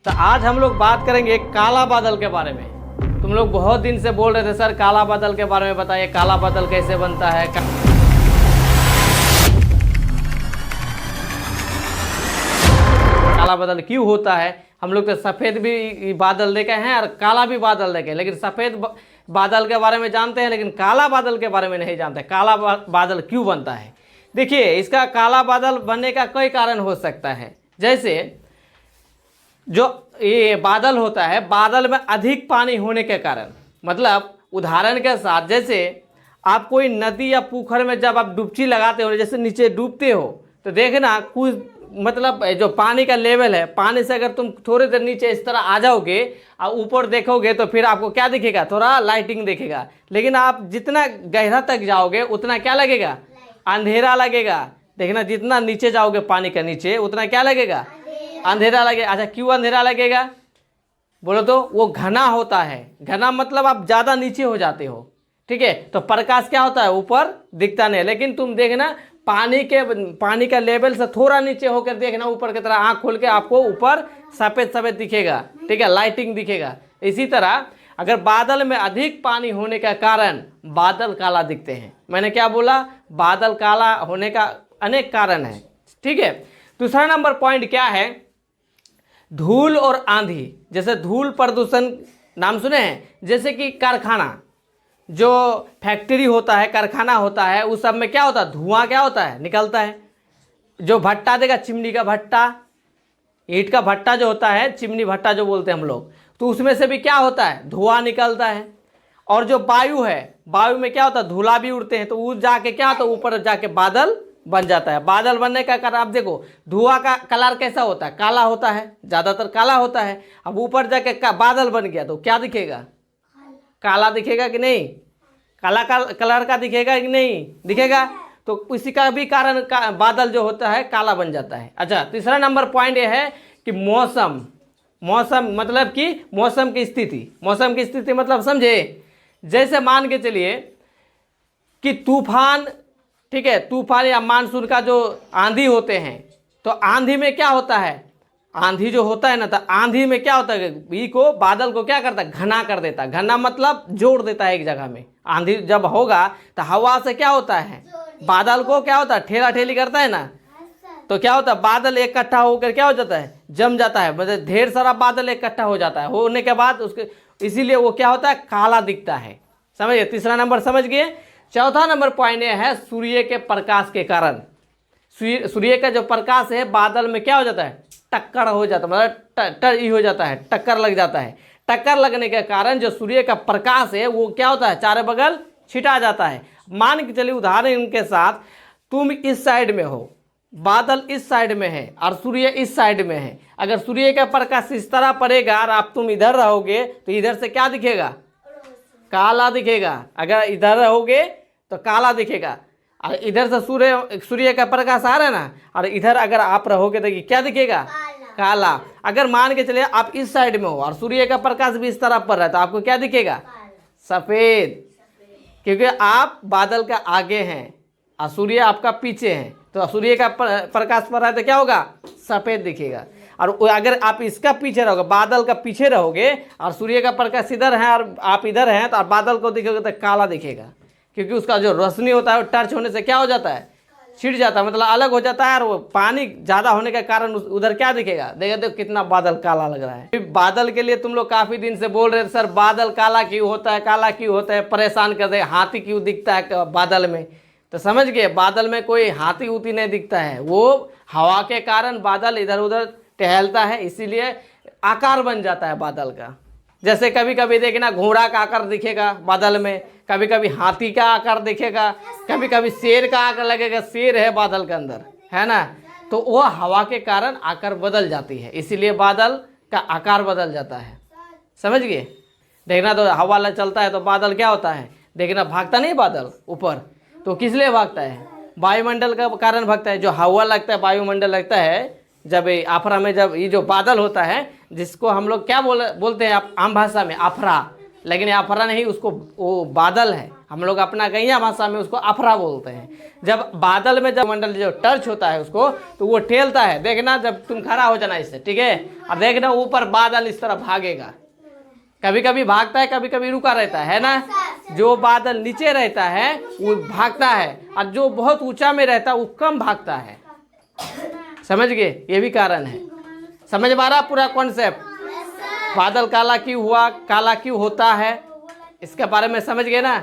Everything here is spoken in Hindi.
तो आज हम लोग बात करेंगे काला बादल के बारे में। तुम लोग बहुत दिन से बोल रहे थे सर काला बादल के बारे में बताइए, काला बादल कैसे बनता है। काला बादल क्यों होता है। हम लोग तो सफ़ेद भी बादल देखे हैं और काला भी बादल देखे, लेकिन सफ़ेद बादल के बारे में जानते हैं लेकिन काला बादल के बारे में नहीं जानते। काला बादल क्यों बनता है। देखिए, इसका काला बादल बनने का कई कारण हो सकता है। जैसे जो ये बादल होता है, बादल में अधिक पानी होने के कारण, मतलब उदाहरण के साथ जैसे आप कोई नदी या पोखर में जब आप डुबकी लगाते हो, जैसे नीचे डूबते हो तो देखना कुछ मतलब जो पानी का लेवल है, पानी से अगर तुम थोड़ी देर नीचे इस तरह आ जाओगे और ऊपर देखोगे तो फिर आपको क्या दिखेगा, थोड़ा लाइटिंग दिखेगा। लेकिन आप जितना गहरा तक जाओगे उतना क्या लगेगा, अंधेरा लगेगा। देखना जितना नीचे जाओगे पानी के नीचे उतना क्या लगेगा, अंधेरा लगेगा। अच्छा, क्यों अंधेरा लगेगा बोलो तो, वो घना होता है। घना मतलब आप ज़्यादा नीचे हो जाते हो, ठीक है। तो प्रकाश क्या होता है, ऊपर दिखता नहीं। लेकिन तुम देखना पानी का लेवल से थोड़ा नीचे होकर देखना, ऊपर की तरह आँख खोल के आपको ऊपर सफ़ेद सफ़ेद दिखेगा, ठीक है, लाइटिंग दिखेगा। इसी तरह अगर बादल में अधिक पानी होने का कारण बादल काला दिखते हैं। मैंने क्या बोला, बादल काला होने का अनेक कारण है, ठीक है। दूसरा नंबर पॉइंट क्या है, धूल और आंधी। जैसे धूल प्रदूषण नाम सुने हैं, जैसे कि कारखाना, जो फैक्ट्री होता है, कारखाना होता है, उस सब में क्या होता है, धुआं क्या होता है, निकलता है। जो भट्टा देगा, चिमनी का भट्टा, ईंट का भट्टा जो होता है, चिमनी भट्टा जो बोलते हैं हम लोग, तो उसमें से भी क्या होता है, धुआं निकलता है। और जो वायु है, वायु में क्या होता है, धूला भी उड़ते हैं, तो वो जाके क्या होता है, ऊपर जाके बादल बन जाता है। बादल बनने का कारण आप देखो, धुआं का कलर कैसा होता है, काला होता है, ज़्यादातर काला होता है। अब ऊपर जाके बादल बन गया तो क्या दिखेगा, काला दिखेगा कि नहीं, काला कलर का दिखेगा कि नहीं दिखेगा। तो उसी का भी कारण बादल जो होता है काला बन जाता है। अच्छा, तीसरा नंबर पॉइंट ये है कि मौसम मतलब कि मौसम की स्थिति। मौसम की स्थिति मतलब समझे, जैसे मान के चलिए कि तूफान, ठीक है, तूफान या मानसून का जो आंधी होते हैं, तो आंधी में क्या होता है, आंधी जो होता है ना, तो आंधी में क्या होता है, बी को बादल को क्या करता है, घना कर देता है। घना मतलब जोड़ देता है एक जगह में। आंधी जब होगा तो हवा से क्या होता है, बादल को क्या होता है, ठेला ठेली करता है ना, तो क्या होता है, बादल इकट्ठा होकर क्या हो जाता है, जम जाता है। मतलब ढेर सारा बादल इकट्ठा हो जाता है, होने के बाद उसके इसीलिए वो क्या होता है, काला दिखता है। समझिए, तीसरा नंबर समझ गए। चौथा नंबर पॉइंट ये है, सूर्य के प्रकाश के कारण। सूर्य का जो प्रकाश है बादल में क्या हो जाता है, टक्कर हो जाता है, मतलब हो जाता है, टक्कर लग जाता है। टक्कर लगने के कारण जो सूर्य का प्रकाश है वो क्या होता है, चारों बगल छिटा जाता है। मान के चलिए उदाहरण के साथ, तुम इस साइड में हो, बादल इस साइड में है और सूर्य इस साइड में है। अगर सूर्य का प्रकाश इस तरह पड़ेगा और आप तुम इधर रहोगे तो इधर से क्या दिखेगा, काला दिखेगा। अगर इधर रहोगे तो काला दिखेगा, और इधर से सूर्य का प्रकाश आ रहा है ना, और इधर अगर आप रहोगे तो क्या दिखेगा, काला। अगर मान के चलिए आप इस साइड में हो और सूर्य का प्रकाश भी इस तरफ पड़ रहा है तो आपको क्या दिखेगा, सफ़ेद, क्योंकि आप बादल का आगे हैं और सूर्य आपका पीछे है। तो सूर्य का प्रकाश पड़ रहा है तो क्या होगा, सफ़ेद दिखेगा। और अगर आप इसका पीछे रहोगे, बादल का पीछे रहोगे और सूर्य का प्रकाश इधर है और आप इधर हैं, तो आप बादल को दिखोगे तो काला दिखेगा, क्योंकि उसका जो रोशनी होता है वो टच होने से क्या हो जाता है, छिड़ जाता है, मतलब अलग हो जाता है। और वो पानी ज़्यादा होने के कारण उधर क्या दिखेगा, देखो कितना बादल काला लग रहा है। बादल के लिए तुम लोग काफ़ी दिन से बोल रहे थे सर बादल काला क्यों होता है, काला क्यों होता है, परेशान कर दे, हाथी क्यों दिखता है बादल में। तो समझ गए, बादल में कोई हाथी उती नहीं दिखता है, वो हवा के कारण बादल इधर उधर टहलता है, इसीलिए आकार बन जाता है बादल का। जैसे कभी कभी देखना घोड़ा का आकार दिखेगा बादल में, कभी कभी हाथी का आकार दिखेगा, कभी कभी शेर का आकार लगेगा, शेर है बादल के अंदर, है ना। तो वो हवा के कारण आकार बदल जाती है, इसीलिए बादल का आकार बदल जाता है। समझ गए। देखना तो हवा चलता है तो बादल क्या होता है, देखना भागता नहीं बादल ऊपर, तो किस लिए भागता है, वायुमंडल का कारण भागता है। जो हवा लगता है, वायुमंडल लगता है, जब आफरा में जब ये जो बादल होता है, जिसको हम लोग क्या बोलते हैं आम भाषा में, आफरा, लेकिन अफरा नहीं, उसको वो बादल है। हम लोग अपना गैया भाषा में उसको अफरा बोलते हैं। जब बादल में जब मंडल जो टर्च होता है उसको, तो वो ठेलता है। देखना, जब तुम खड़ा हो जाना इससे, ठीक है, और देखना ऊपर बादल इस तरह भागेगा। कभी कभी भागता है, कभी कभी रुका रहता है ना। जो बादल नीचे रहता है वो भागता है, और जो बहुत ऊंचा में रहता है वो कम भागता है। समझ गए? ये भी कारण है। समझ में आ रहा पूरा कॉन्सेप्ट? बादल काला क्यों हुआ, काला क्यों होता है, इसके बारे में समझ गए ना।